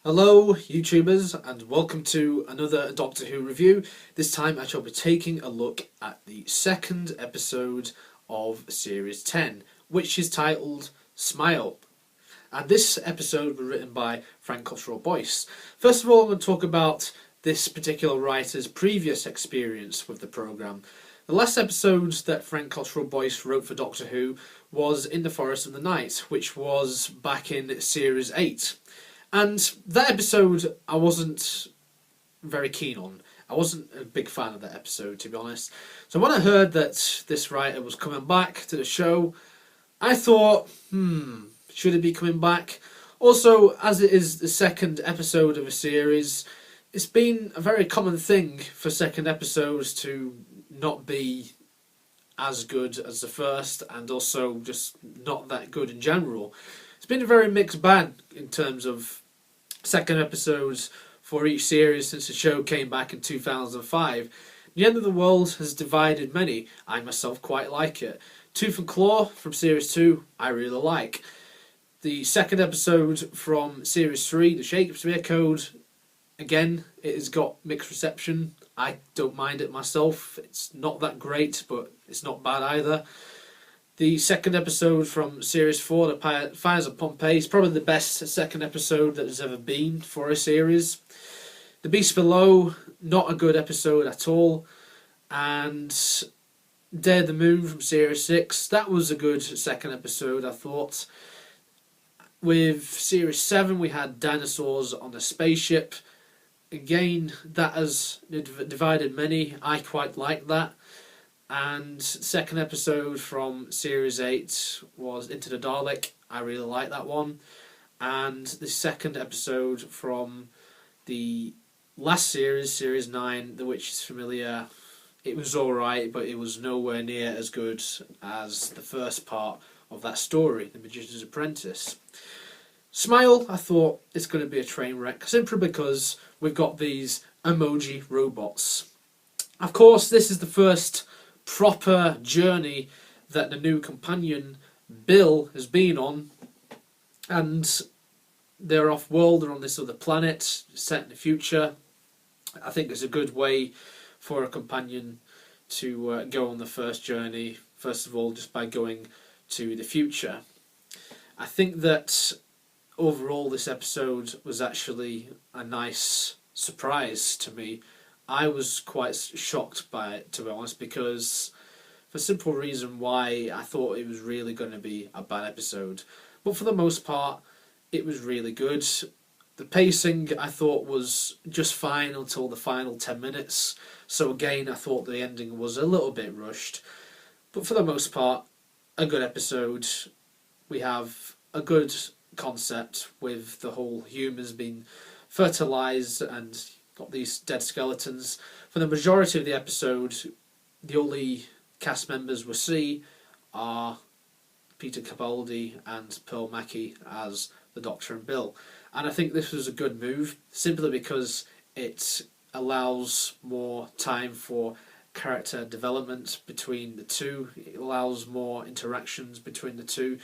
Hello YouTubers and welcome to another Doctor Who review. This time I shall be taking a look at the second episode of Series 10, which is titled Smile. And this episode was written by Frank Cottrell Boyce. First of all, I'm going to talk about this particular writer's previous experience with the programme. The last episode that Frank Cottrell Boyce wrote for Doctor Who was In the Forest of the Night, which was back in Series 8. And that episode I wasn't very keen on. I wasn't a big fan of that episode, to be honest. So when I heard that this writer was coming back to the show, I thought, should he be coming back? Also, as it is the second episode of a series, it's been a very common thing for second episodes to not be as good as the first, and also just not that good in general. It's been a very mixed bag in terms of second episodes for each series since the show came back in 2005. The End of the World has divided many. I myself quite like it. Tooth and Claw from Series 2, I really like. The second episode from Series 3, The Shakespeare Code, again, it has got mixed reception. I don't mind it myself. It's not that great, but it's not bad either. The second episode from Series 4, The Fires of Pompeii, is probably the best second episode that there's ever been for a series. The Beast Below, not a good episode at all. And Dare the Moon from Series 6, that was a good second episode, I thought. With Series 7, we had Dinosaurs on a Spaceship. Again, that has divided many. I quite like that. And second episode from Series 8 was Into the Dalek. I really like that one. And the second episode from the last series, Series 9, The Witch is Familiar, it was alright, but it was nowhere near as good as the first part of that story, The Magician's Apprentice. Smile, I thought it's going to be a train wreck, simply because we've got these emoji robots. Of course, this is the first proper journey that the new companion Bill has been on, and they're off world, they're on this other planet set in the future. I think it's a good way for a companion to go on the first journey, first of all just by going to the future. I think that overall this episode was actually a nice surprise to me. I was quite shocked by it, to be honest, because for a simple reason why I thought it was really going to be a bad episode. But for the most part, it was really good. The pacing I thought was just fine until the final 10 minutes. So again, I thought the ending was a little bit rushed. But for the most part, a good episode. We have a good concept with the whole humans being fertilised and got these dead skeletons. For the majority of the episode, the only cast members we see are Peter Capaldi and Pearl Mackie as the Doctor and Bill. And I think this was a good move, simply because it allows more time for character development between the two. It allows more interactions between the two.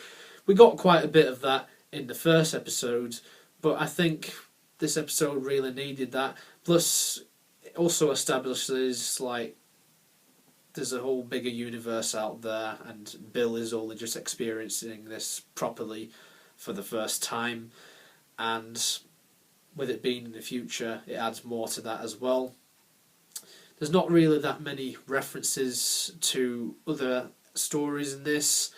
We got quite a bit of that in the first episode, but I think this episode really needed that. Plus, it also establishes like there's a whole bigger universe out there, and Bill is only just experiencing this properly for the first time. And with it being in the future, it adds more to that as well. There's not really that many references to other stories in this,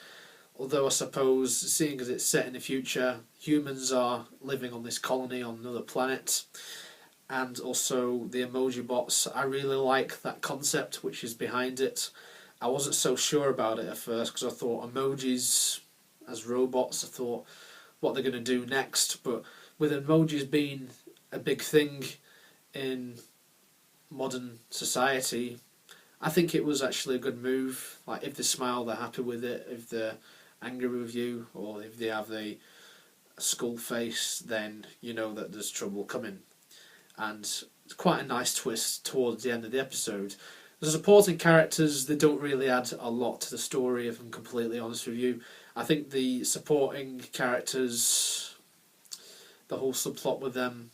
although I suppose, seeing as it's set in the future, humans are living on this colony on another planet. And also the emoji bots, I really like that concept which is behind it. I wasn't so sure about it at first because I thought emojis as robots, I thought what they're going to do next. But with emojis being a big thing in modern society, I think it was actually a good move. Like, if they smile, they're happy with it. If they're angry with you, or if they have a skull face, then you know that there's trouble coming. And it's quite a nice twist towards the end of the episode. The supporting characters, they don't really add a lot to the story, if I'm completely honest with you. I think the supporting characters the whole subplot with them.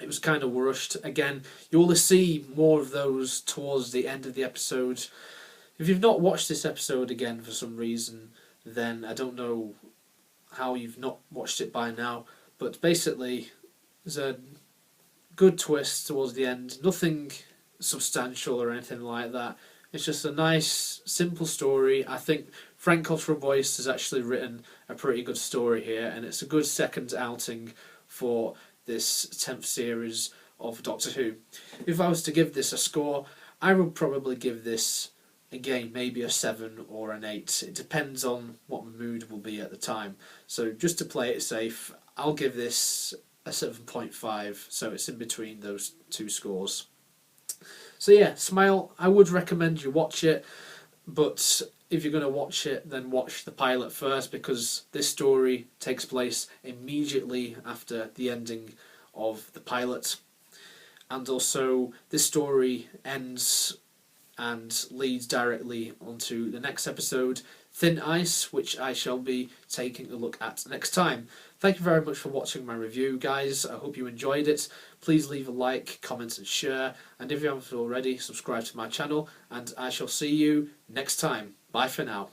It was kind of rushed. Again, you only see more of those towards the end of the episode. If you've not watched this episode again for some reason, then I don't know how you've not watched it by now. But basically, there's a good twist towards the end. Nothing substantial or anything like that. It's just a nice, simple story. I think Frank Cottrell Boyce has actually written a pretty good story here, and it's a good second outing for this 10th series of Doctor Who. If I was to give this a score, I would probably give this, again, maybe a 7 or an 8. It depends on what my mood will be at the time. So just to play it safe, I'll give this a 7.5, so it's in between those two scores. So yeah, Smile, I would recommend you watch it, but if you're going to watch it, then watch the pilot first, because this story takes place immediately after the ending of the pilot. And also, this story ends and leads directly onto the next episode, Thin Ice, which I shall be taking a look at next time. Thank you very much for watching my review, guys. I hope you enjoyed it. Please leave a like, comment and share, and if you haven't already, subscribe to my channel, and I shall see you next time. Bye for now.